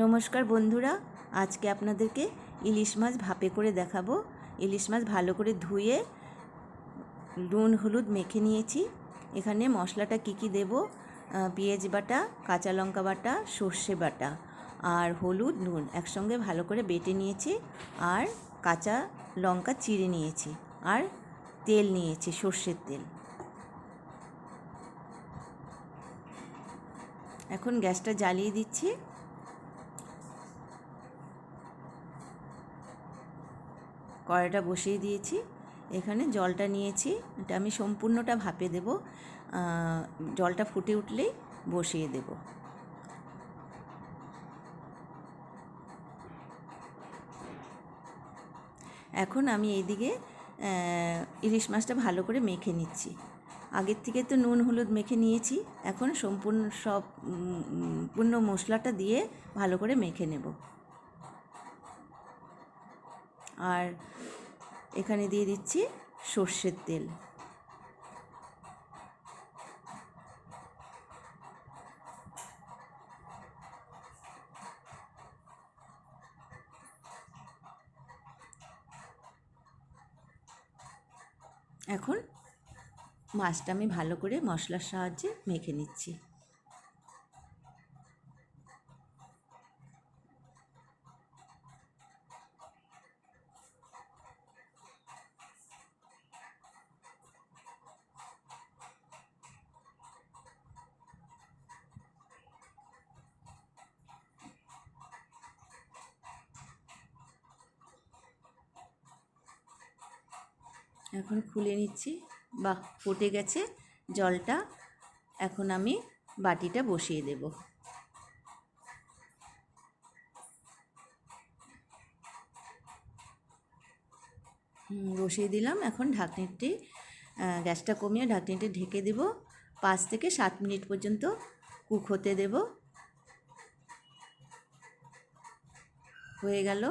নমস্কার বন্ধুরা, আজকে আপনাদেরকে ইলিশ মাছ ভাপে করে দেখাবো। ইলিশ মাছ ভালো করে ধুয়ে নুন হলুদ মেখে নিয়েছি। এখানে মশলাটা কি দেব, পেঁয়াজ বাটা, কাঁচা লঙ্কা বাটা, সর্ষে বাটা আর হলুদ নুন একসঙ্গে ভালো করে বেটে নিয়েছি। আর কাঁচা লঙ্কা চিড়ে নিয়েছি আর তেল নিয়েছি, সর্ষের তেল। এখন গ্যাসটা জ্বালিয়ে দিচ্ছি। কড়াইটা বসিয়ে দিয়েছি। এখানে জলটা নিয়েছি, এটা আমি সম্পূর্ণটা ভাপে দেব। জলটা ফুটে উঠলেই বসিয়ে দেব। এখন আমি এইদিকে ইলিশ মাছটা ভালো করে মেখে নিচ্ছি। আগের থেকে তো নুন হলুদ মেখে নিয়েছি, এখন সম্পূর্ণ মশলাটা দিয়ে ভালো করে মেখে নেব। আর এখানে দিয়ে দিচ্ছি সর্ষের তেল। এখন মাছটা আমি ভালো করে মশলার সাহায্যে মেখে নিচ্ছি। এখন খুলে নিচ্ছি। বাহ, ফুটে গেছে জলটা। এখন আমি বাটিটা বসিয়ে দেব। বসিয়ে দিলাম। এখন ঢাকনিটি গ্যাসটা কমিয়ে ঢাকনিটি ঢেকে দেব। 5 থেকে 7 মিনিট পর্যন্ত কুক হতে দেব। হয়ে গেল।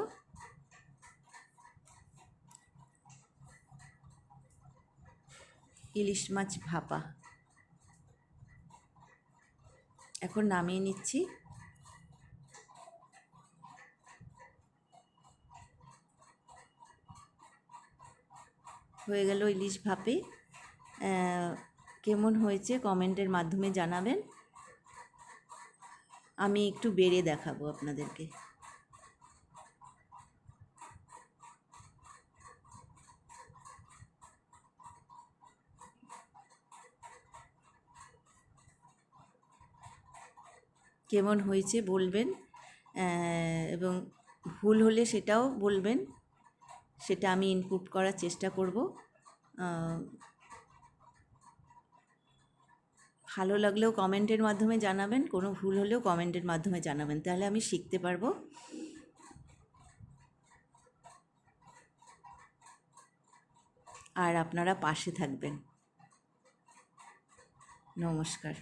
ইলিশ মাছ ভাপা। এখন নামিয়ে নিচ্ছি। হয়ে গেল ইলিশ ভাপে। কেমন হয়েছে কমেন্টের মাধ্যমে জানাবেন। আমি একটু বেড়ে দেখাবো আপনাদেরকে। কেমন হয়েছে বলবেন, এবং ভুল হলে সেটাও বলবেন, সেটা আমি ইনপুট করার চেষ্টা করব। ভালো লাগলেও কমেন্টের মাধ্যমে জানাবেন, কোনো ভুল হলেও কমেন্টের মাধ্যমে জানাবেন, তাহলে আমি শিখতে পারবো। আর আপনারা পাশে থাকবেন। নমস্কার।